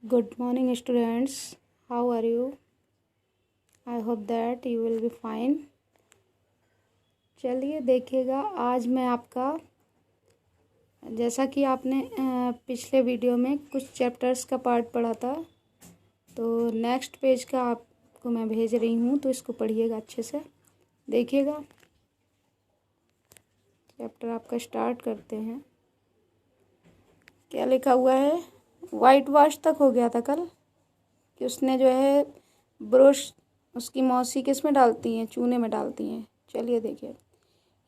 Good morning, students. How are you? I hope that you will be fine. चलिए देखिएगा, आज मैं आपका, जैसा कि आपने पिछले वीडियो में कुछ चैप्टर्स का पार्ट पढ़ा था, तो नेक्स्ट पेज का आपको मैं भेज रही हूँ, तो इसको पढ़िएगा अच्छे से, देखिएगा। चैप्टर आपका स्टार्ट करते हैं। क्या लिखा हुआ है? वाइट वॉश तक हो गया था कल कि उसने जो है ब्रश उसकी मौसी किस में डालती हैं, चूने में डालती हैं। चलिए देखिए।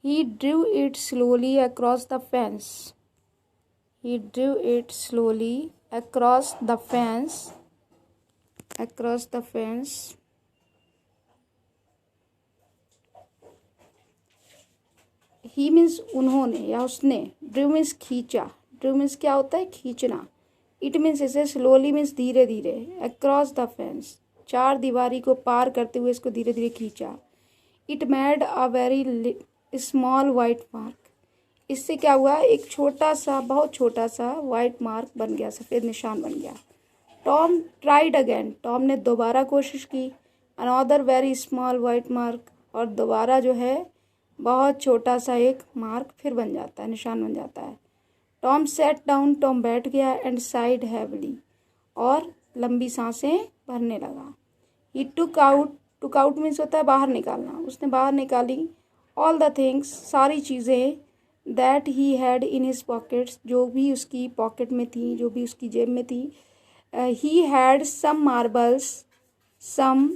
He drew it slowly across the fence. He drew it slowly across the fence. Across the fence. He means उन्होंने या उसने। ड्रू मीन्स खींचा। ड्रू मीन्स क्या होता है? खींचना। इट मीन्स इसे स्लोली मीन्स धीरे धीरे। अक्रॉस द फेंस, चार दीवारी को पार करते हुए इसको धीरे धीरे खींचा। It made a very small white mark. इससे क्या हुआ? एक छोटा सा, बहुत छोटा सा वाइट मार्क बन गया, सफ़ेद निशान बन गया। Tom tried again. टॉम ने दोबारा कोशिश की। Another very small white mark, और दोबारा जो है बहुत छोटा सा एक मार्क फिर बन जाता है, निशान बन जाता है। Tom set down. टॉम बैठ गया। एंड साइड हैवली, और लंबी सांसें भरने लगा। He took out. Took out means होता है बाहर निकालना। उसने बाहर निकाली ऑल द थिंग्स, सारी चीज़ें, that he had in his pockets, जो भी उसकी पॉकेट में थी, जो भी उसकी जेब में थी। He had some marbles, some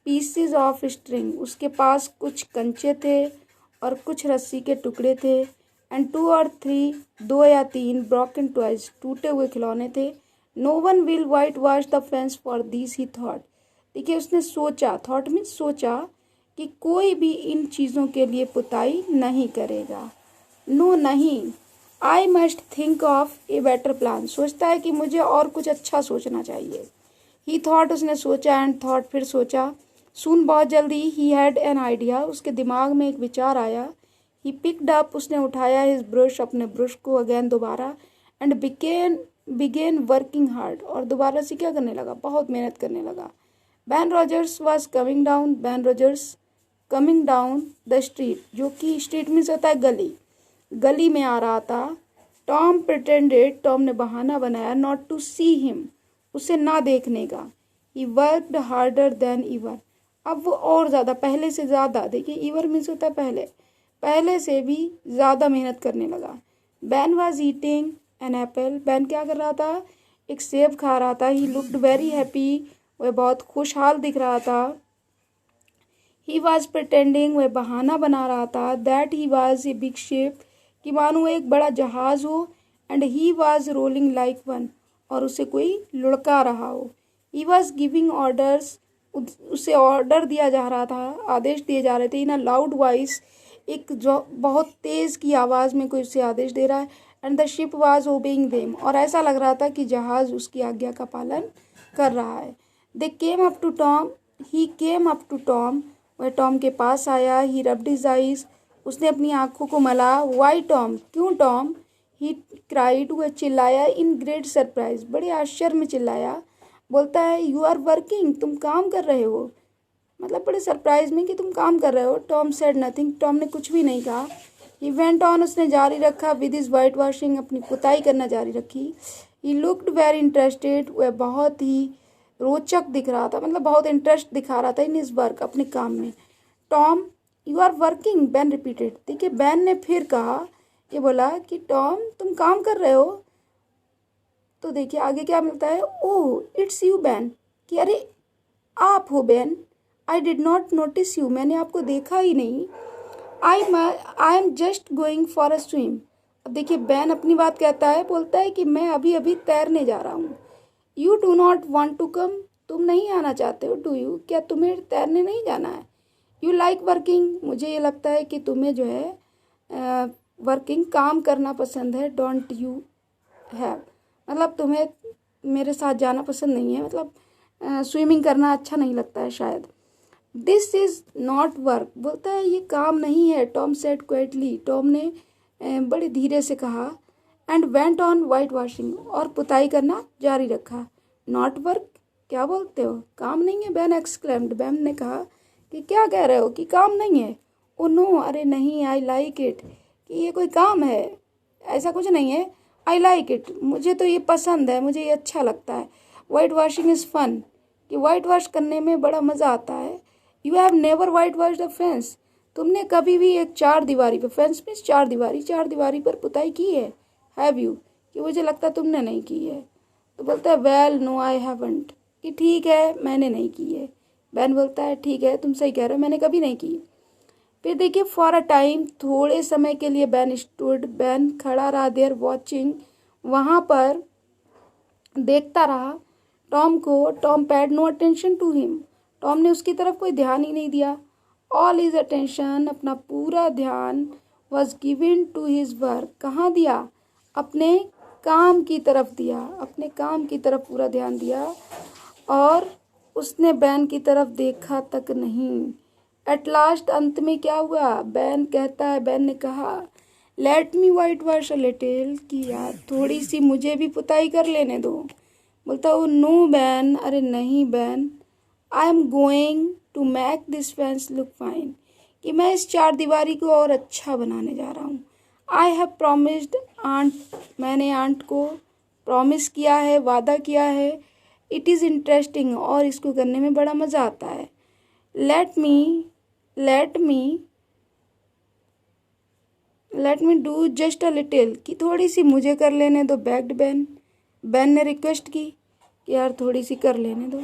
pieces of string, उसके पास कुछ कंचे थे और कुछ रस्सी के टुकड़े थे। एंड 2 और 3, 2 या 3 ब्रोकन टॉयज, टूटे हुए खिलौने थे। No one will whitewash the fence for this, he thought. देखिए, उसने सोचा, थॉट मीन्स सोचा, कि कोई भी इन चीज़ों के लिए पुताई नहीं करेगा। नो नहीं, I must think of a better plan. सोचता है कि मुझे और कुछ अच्छा सोचना चाहिए। ही थॉट, उसने सोचा। एंड थॉट, फिर सोचा। सून, बहुत जल्दी। ही हैड एन आइडिया, उसके दिमाग में एक विचार आया। ही पिक्ड अप, उसने उठाया हिज ब्रश, अपने ब्रश को, अगेन दोबारा। एंड बिगेन वर्किंग हार्ड, और दोबारा से क्या करने लगा? बहुत मेहनत करने लगा। Ban Rogers was coming down. Ban Rogers coming down the street, जो कि स्ट्रीट मीन्स होता है गली, गली में आ रहा था। टॉम प्रिटेंडेड, टॉम ने बहाना बनाया, नॉट टू सी हिम, उसे ना देखने का। ही वर्कड हार्डर देन ईवर, अब वो और ज़्यादा, पहले से ज़्यादा, देखिए ईवर मीन्स होता है पहले, पहले से भी ज़्यादा मेहनत करने लगा। Ban was eating an apple. Ban क्या कर रहा था? एक सेब खा रहा था। ही लुक्ड वेरी हैप्पी, वह बहुत खुशहाल दिख रहा था। ही वॉज प्रिटेंडिंग, वह बहाना बना रहा था, that he was a big ship, कि मानो एक बड़ा जहाज हो। And he was rolling like one, और उसे कोई लुढ़का रहा हो। ही वॉज गिविंग ऑर्डर्स, उसे ऑर्डर दिया जा रहा था, आदेश दिए जा रहे थे। इन अ लाउड वॉइस, एक जो बहुत तेज़ की आवाज़ में कोई उसे आदेश दे रहा है। And the ship was obeying them, और ऐसा लग रहा था कि जहाज उसकी आज्ञा का पालन कर रहा है। They came up to Tom. He came up to Tom, वह टॉम के पास आया। ही रब्ड हिज आइज, उसने अपनी आंखों को मला। वाई टॉम, क्यों टॉम? ही क्राइड, वह चिल्लाया। इन ग्रेट सरप्राइज, बड़े आश्चर्य में चिल्लाया। बोलता है, यू आर वर्किंग, तुम काम कर रहे हो, मतलब बड़े सरप्राइज में कि तुम काम कर रहे हो। टॉम सेड नथिंग, टॉम ने कुछ भी नहीं कहा। ही वेंट ऑन, उसने जारी रखा। विद हिज वाइट वॉशिंग, अपनी पुताई करना जारी रखी। ही लुक्ड वेरी इंटरेस्टेड, वह बहुत ही रोचक दिख रहा था, मतलब बहुत इंटरेस्ट दिखा रहा था इन हिज वर्क, अपने काम में। Tom, you are working, Ben repeated. देखिए, बैन ने फिर कहा, ये बोला कि टॉम तुम काम कर रहे हो। तो देखिए आगे क्या मिलता है? ओह इट्स यू बैन, कि अरे आप हो ban. I did not notice you, मैंने आपको देखा ही नहीं। I am just going for a swim. अब देखिए, बैन अपनी बात कहता है, बोलता है कि मैं अभी अभी तैरने जा रहा हूँ। You do not want to come, तुम नहीं आना चाहते हो? डू यू, क्या तुम्हें तैरने नहीं जाना है? यू लाइक वर्किंग, मुझे ये लगता है कि तुम्हें जो है वर्किंग, काम करना पसंद है। डोंट यू हैव, मतलब तुम्हें मेरे साथ जाना पसंद नहीं है, मतलब स्विमिंग करना अच्छा नहीं लगता है शायद। दिस इज़ नॉट वर्क, बोलता है ये काम नहीं है। टॉम सेड क्वाइटली, टॉम ने बड़े धीरे से कहा। And went on white washing, और पुताई करना जारी रखा। नॉट वर्क, क्या बोलते हो, काम नहीं है? बैन एक्सक्लेम्ड, बैन ने कहा कि क्या कह रहे हो कि काम नहीं है? ओ नो, अरे नहीं, आई लाइक इट, कि ये कोई काम है, ऐसा कुछ नहीं है। आई लाइक इट, मुझे तो ये पसंद है, मुझे ये अच्छा लगता है। वाइट वॉशिंग इज़ फन, कि वाइट वॉश करने में बड़ा मज़ा आता है। You have never white wash the fence, तुमने कभी भी एक चार दीवारी पर, फेंस मीन्स चार दीवारी पर पुताई की है? हैव यू, कि मुझे लगता तुमने नहीं की है। तो बोलता है वेल नो आई हैवंट, कि ठीक है मैंने नहीं की है। बैन बोलता है ठीक है तुम सही कह रहे हो, मैंने कभी नहीं की। फिर देखिए फॉर अ टाइम, थोड़े समय के लिए बैन स्टूड, बैन खड़ा रहा देयर वॉचिंग, वहाँ पर देखता रहा टॉम को। Tom paid no attention to him, Tom ने उसकी तरफ कोई ध्यान ही नहीं दिया। ऑल हिज अटेंशन, अपना पूरा ध्यान, was given to his work, कहाँ दिया? अपने काम की तरफ दिया, अपने काम की तरफ पूरा ध्यान दिया, और उसने बैन की तरफ देखा तक नहीं। एट लास्ट, अंत में क्या हुआ? बैन कहता है, बैन ने कहा लेट मी वाइट वॉश अ लिटिल, कि यार थोड़ी सी मुझे भी पुताई कर लेने दो। बोलता वो नो बैन, अरे नहीं Ben, I am going to make this fence look fine, कि मैं इस चार दीवारी को और अच्छा बनाने जा रहा हूँ। आई हैव प्रॉमिस्ड आंट, मैंने आंट को प्रॉमिस किया है, वादा किया है। इट इज़ इंटरेस्टिंग, और इसको करने में बड़ा मज़ा आता है। Let me do just a little, कि थोड़ी सी मुझे कर लेने दो। बेग्ड बैन, बैन ने रिक्वेस्ट की कि यार थोड़ी सी कर लेने दो।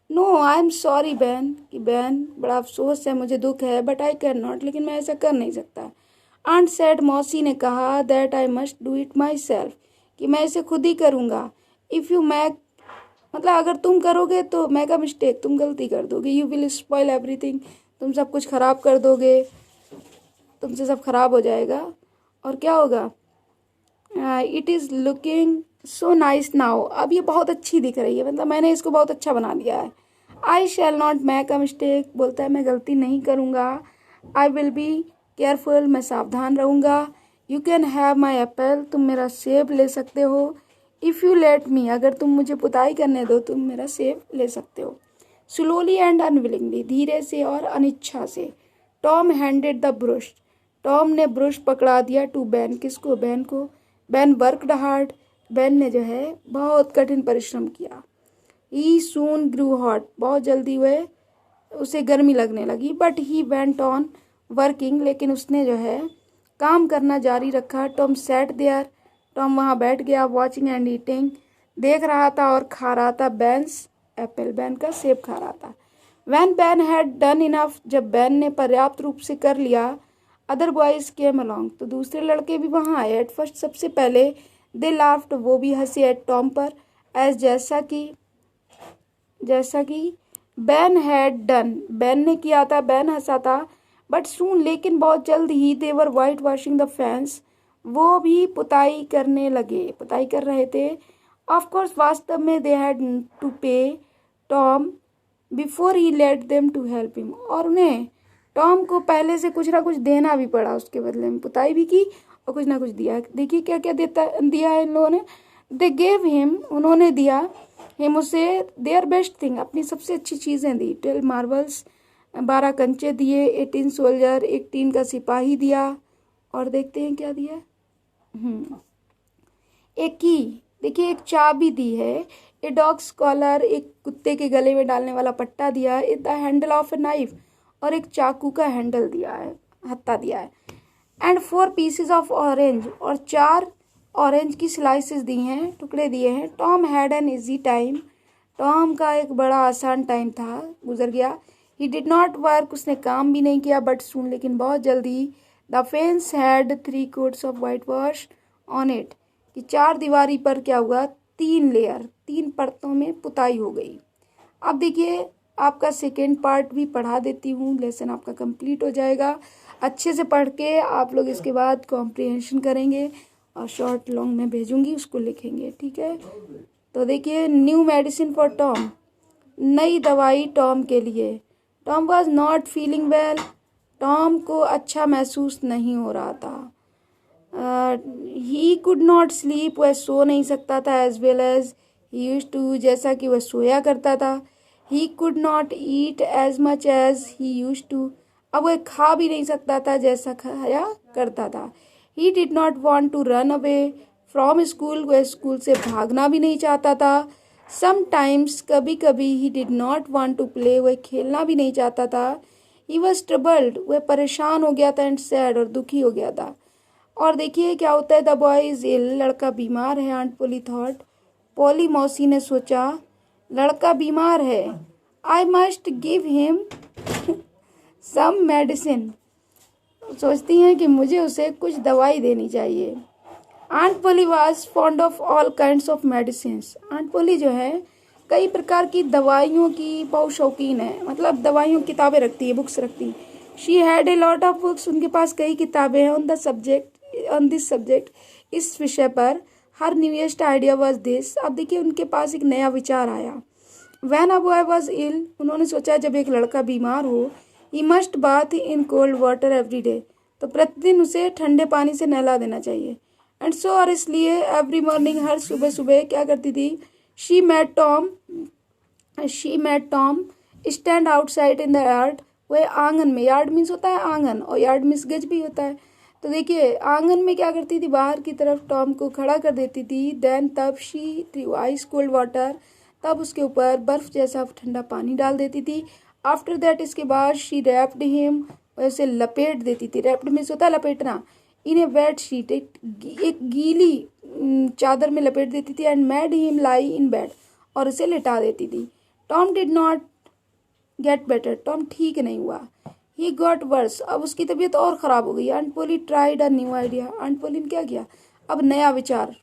No I am sorry Ben, कि बैन बड़ा अफसोस है, मुझे दुख है, बट आई कैन नॉट, लेकिन मैं ऐसा कर नहीं सकता। आंट सेड, मौसी ने कहा, that I must do it my self, कि मैं इसे खुद ही करूँगा। इफ़ यू मैक, मतलब अगर तुम करोगे तो मेक अ मिस्टेक, तुम गलती कर दोगे। यू विल स्पॉइल एवरीथिंग, तुम सब कुछ खराब कर दोगे, तुमसे सब खराब हो जाएगा। और क्या होगा? It is looking so nice now, अब ये बहुत अच्छी दिख रही है, मतलब मैंने इसको बहुत अच्छा बना दिया है। I shall not make a mistake, बोलता है मैं गलती नहीं करूँगा। आई विल बी केयरफुल, मैं सावधान रहूँगा। You can have my Apple, तुम मेरा सेब ले सकते हो। इफ़ यू लेट मी, अगर तुम मुझे पुताई करने दो तुम मेरा सेब ले सकते हो। स्लोली एंड अनविलिंगली, धीरे से और अनिच्छा से। Tom handed the brush, Tom ने ब्रश पकड़ा दिया टू बैन, किसको? बैन को। बैन वर्कड हार्ड, बैन ने जो है बहुत कठिन परिश्रम किया। ही सून ग्रू हॉट, बहुत जल्दी वह उसे गर्मी लगने लगी। But he went on working, लेकिन उसने जो है काम करना जारी रखा। टॉम सैट देयर, टॉम वहाँ बैठ गया। वॉचिंग एंड ईटिंग, देख रहा था और खा रहा था। बैन्स एप्पल, बैन का सेब खा रहा था। When Ben had done enough, जब बैन ने पर्याप्त रूप से कर लिया। अदर बॉयज केम अलॉन्ग, तो दूसरे लड़के भी वहाँ आए। एट फर्स्ट, सबसे पहले दे लाफ्ड, वो भी हंसे एट टॉम पर, एज जैसा कि बैन हैड डन, बैन ने किया था, बैन हंसा था। बट सून, लेकिन बहुत जल्द ही, देवर वाइट वॉशिंग द फैंस, वो भी पुताई करने लगे, पुताई कर रहे थे। ऑफकोर्स, वास्तव में they had to pay Tom before he let them to help him, और उन्हें टॉम को पहले से कुछ ना कुछ देना भी पड़ा, उसके बदले में पुताई भी की और कुछ ना कुछ दिया। देखिए क्या क्या दिया है इन लोगों ने। दे गेव हिम, उन्होंने दिया, हिम उसे, देयर बेस्ट थिंग, अपनी सबसे अच्छी चीज़ें दी। 12 मार्बल्स, 12 कंचे दिए। 18 सोल्जर, एक टीन का सिपाही दिया। और देखते हैं क्या दिया। एक की, देखिए एक चाबी दी है। ए डॉग्स कॉलर, एक कुत्ते के गले में डालने वाला पट्टा दिया है। The handle of a knife, और एक चाकू का हैंडल दिया है, हत्था दिया है। एंड 4 पीसेज ऑफ ऑरेंज, और 4 ऑरेंज की स्लाइसेस दी हैं, टुकड़े दिए हैं। Tom had an easy time, Tom का एक बड़ा आसान टाइम था, गुजर गया। ही डिड नॉट वर्क, उसने काम भी नहीं किया। बट सून, लेकिन बहुत जल्दी। The fence had 3 quotes of white wash on it, कि चार दीवारी पर क्या हुआ, 3 लेयर, 3 परतों में पुताई हो गई। अब देखिए आपका सेकेंड पार्ट भी पढ़ा देती हूँ, लेसन आपका कंप्लीट हो जाएगा। अच्छे से पढ़ के आप लोग इसके बाद कॉम्प्रिहेंशन करेंगे, और शॉर्ट लॉन्ग में भेजूंगी, उसको लिखेंगे, ठीक है। तो देखिए, न्यू मेडिसिन फॉर टॉम, नई दवाई टॉम के लिए। Tom was not feeling well, Tom को अच्छा महसूस नहीं हो रहा था। ही कुड नॉट स्लीप, वह सो नहीं सकता था। As well as he used to, जैसा कि वह सोया करता था। He could not eat as much as he used to, अब वह खा भी नहीं सकता था जैसा खाया करता था। He did not want to run away from school, वह स्कूल से भागना भी नहीं चाहता था। समटाइम्स, कभी कभी, he did not want to play, वह खेलना भी नहीं चाहता था। ही वॉज ट्रबल्ड, वह परेशान हो गया था, एंड सैड, और दुखी हो गया था। और देखिए क्या होता है, द बॉय इज इल, लड़का बीमार है। आंट पोली थॉट, पोली मौसी ने सोचा, लड़का बीमार है। I must give him some medicine, सोचती हैं कि मुझे उसे कुछ दवाई देनी चाहिए। Aunt Polly was fond of all kinds of medicine, aunt Polly जो है कई प्रकार की दवाइयों की बहुत शौकीन है, मतलब दवाइयों की किताबें रखती है, बुक्स रखती है। She had a lot of books, उनके पास कई किताबें हैं। ऑन दिस सब्जेक्ट, इस विषय पर। Her newest idea was this, अब देखिए उनके पास एक नया विचार आया। When a boy was ill, उन्होंने सोचा जब एक लड़का बीमार हो, he must bath in cold water every day, तो प्रतिदिन उसे ठंडे पानी से नहला देना चाहिए। एंड सो, और इसलिए एवरी मॉर्निंग, हर सुबह सुबह क्या करती थी, she met Tom stand outside in the yard, वह आंगन में, यार्ड मीन्स होता है आंगन, और यार्ड मीन्स गज भी होता है। तो देखिए आंगन में क्या करती थी, बाहर की तरफ टॉम को खड़ा कर देती थी। देन, तब, she threw ice cold water, तब उसके ऊपर बर्फ जैसा ठंडा पानी डाल देती थी। आफ्टर दैट, इसके बाद, शी रैप्ड हिम, वैसे लपेट देती थी। रैप्ड मीन्स होता है लपेटना। इन ए वेट शीट, एक गीली चादर में लपेट देती थी। And made him lie in bed, और उसे लिटा देती थी। Tom did not get better, Tom ठीक नहीं हुआ। ही गॉट वर्स, अब उसकी तबीयत और ख़राब हो गई। Aunt Polly tried a new idea, aunt Polly ने क्या किया, अब नया विचार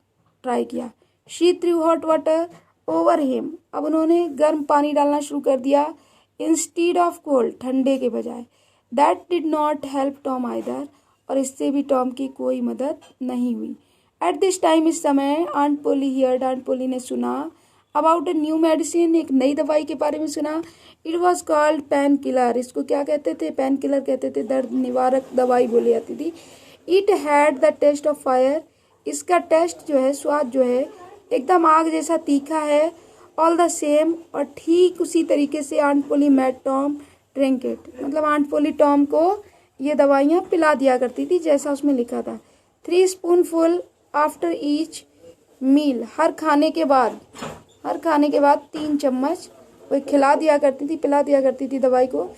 ट्राई किया। She threw hot water over him, अब उन्होंने गर्म पानी डालना शुरू कर दिया, इंस्टीड ऑफ कोल्ड, ठंडे के बजाय। That did not help Tom either, और इससे भी टॉम की कोई मदद नहीं हुई। एट दिस टाइम, इस समय, aunt Polly heard, aunt Polly ने सुना, अबाउट ए न्यू मेडिसिन, एक नई दवाई के बारे में सुना। It was called pain killer, इसको क्या कहते थे, पेन किलर कहते थे, दर्द निवारक दवाई बोली जाती थी। It had the taste of fire, इसका टेस्ट जो है, स्वाद जो है, एकदम आग जैसा तीखा है। ऑल द सेम, और ठीक उसी तरीके से Aunt Polly made Tom drink it, मतलब आंट पोली टॉम को ये दवाइयाँ पिला दिया करती थी जैसा उसमें लिखा था। 3 स्पूनफुल आफ्टर ईच मील, हर खाने के बाद 3 चम्मच वो खिला दिया करती थी, पिला दिया करती थी दवाई को।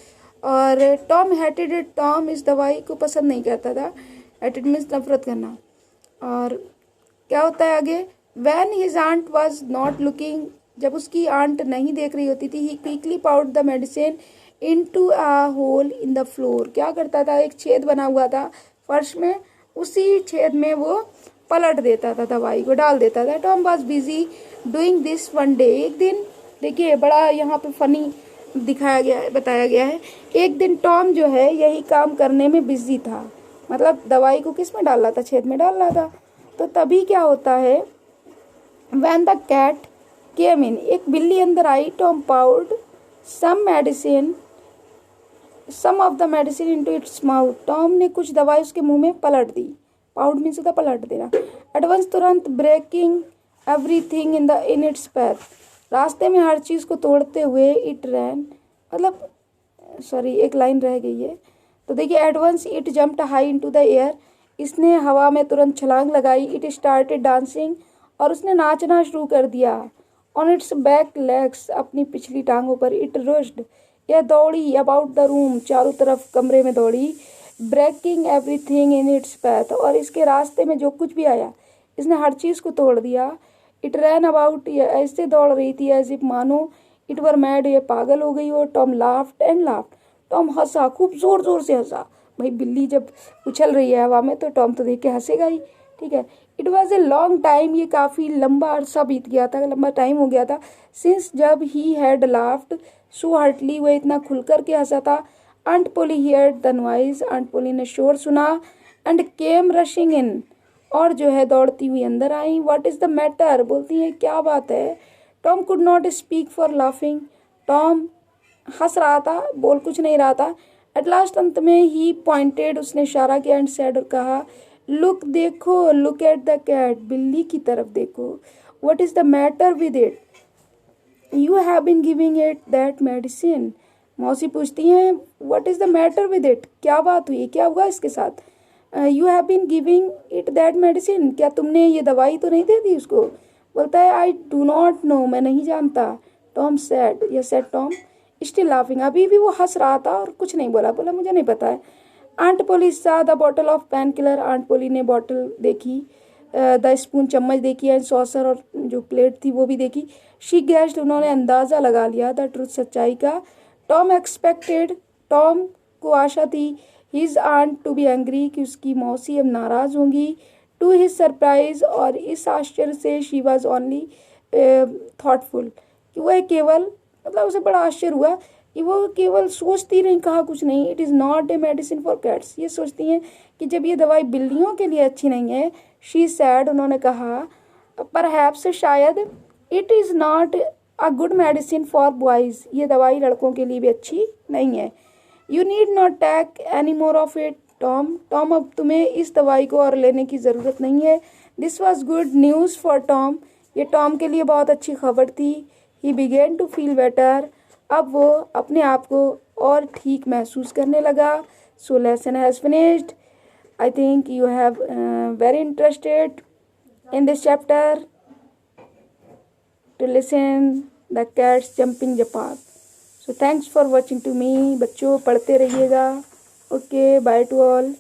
और टॉम हेटेड इट, टॉम इस दवाई को पसंद नहीं करता था। हेटेड मीन्स नफरत करना। और क्या होता है आगे, when his aunt was not looking, जब उसकी आंट नहीं देख रही होती थी, he quickly poured the medicine into a hole in the floor, क्या करता था, एक छेद बना हुआ था फर्श में, उसी छेद में वो पलट देता था, दवाई को डाल देता था। Tom was busy doing this one day, एक दिन, देखिए बड़ा यहाँ पे फनी दिखाया गया है, बताया गया है। एक दिन टॉम जो है यही काम करने में बिजी था, मतलब दवाई को किस में डाल रहा था, छेद में डाल रहा था। तो तभी क्या होता है, when the cat came in, एक बिल्ली अंदर आई। Tom poured some of the medicine into its mouth, Tom ने कुछ दवाई उसके मुंह में पलट दी। पाउड मीन्स होता पलट देना। एडवांस, तुरंत, breaking everything in its path, रास्ते में हर चीज़ को तोड़ते हुए। इट रैन, मतलब सॉरी एक लाइन रह गई है, तो देखिए advance it jumped high into the air, इसने हवा में तुरंत छलांग लगाई। इट स्टार्टेड डांसिंग, और उसने नाचना शुरू कर दिया। ऑन इट्स बैक लेग्स, अपनी पिछली टांगों पर। इट रश्ड, यह दौड़ी। अबाउट द रूम, चारों तरफ कमरे में दौड़ी। Breaking everything in its path, और इसके रास्ते में जो कुछ भी आया इसने हर चीज़ को तोड़ दिया। इट रैन अबाउट, ये ऐसे दौड़ रही थी एज इफ, मानो इट वर मैड, ये पागल हो गई हो। Tom laughed and laughed, Tom हंसा, खूब जोर जोर से हंसा। भाई बिल्ली जब उछल रही है हवा में तो टॉम तो देख के हंसेगा ही, ठीक है। It was a long time, ये काफ़ी लंबा अरसा बीत गया था, लंबा टाइम हो गया था। सिंस, जब he had laughed so heartily, वह इतना खुलकर के हंसा था। Aunt Polly heard the noise, aunt Polly ने शोर सुना। एंड केम रशिंग इन, और जो है दौड़ती हुई अंदर आई। व्हाट इज़ द मैटर, बोलती है क्या बात है। Tom could not speak for laughing, Tom हंस रहा था, बोल कुछ नहीं रहा था। एट लास्ट, अंत में, ही पॉइंटेड, उसने इशारा किया। एंड सेड, और कहा, लुक, देखो, लुक एट द कैट, बिल्ली की तरफ देखो। what is the matter with it? You have been giving it that medicine. मौसी पूछती हैं what is the matter with it? क्या बात हुई, क्या हुआ इसके साथ? You have been giving it that medicine. क्या तुमने ये दवाई तो नहीं दे दी उसको? बोलता है I do not know, मैं नहीं जानता. Tom said, yes said Tom, still laughing. अभी भी वो हंस रहा था और कुछ नहीं बोला, बोला मुझे नहीं पता है. Aunt Polly saw the bottle of painkiller. Aunt Polly ने बॉटल देखी, द स्पून चम्मच देखी, एंड सॉसर और जो प्लेट थी वो भी देखी. शी गेस्ड, उन्होंने अंदाज़ा लगा लिया, द ट्रुथ सच्चाई का. टॉम एक्सपेक्टेड, टॉम को आशा थी, his aunt to be angry, कि उसकी मौसी अब नाराज़ होंगी. टू हिज सरप्राइज, और इस आश्चर्य से शी वॉज ओनली थॉटफुल, कि वह केवल, मतलब उसे बड़ा आश्चर्य हुआ कि वो केवल सोचती रही, कहा कुछ नहीं. It is not a medicine for cats, ये सोचती हैं कि जब ये दवाई बिल्लियों के लिए अच्छी नहीं है. शी सैड, उन्होंने कहा, परहैप्स, शायद, it is not a good medicine for boys, ये दवाई लड़कों के लिए भी अच्छी नहीं है. You need not take any more of it Tom. Tom, अब तुम्हें इस दवाई को और लेने की ज़रूरत नहीं है. This was good news for Tom, ये टॉम के लिए बहुत अच्छी खबर थी. He began to feel better, अब वो अपने आप को और ठीक महसूस करने लगा. So lesson has finished. I think you have very interested in this chapter to listen the cats jumping the path. So thanks for watching to me. बच्चों पढ़ते रहिएगा. Okay, bye to all.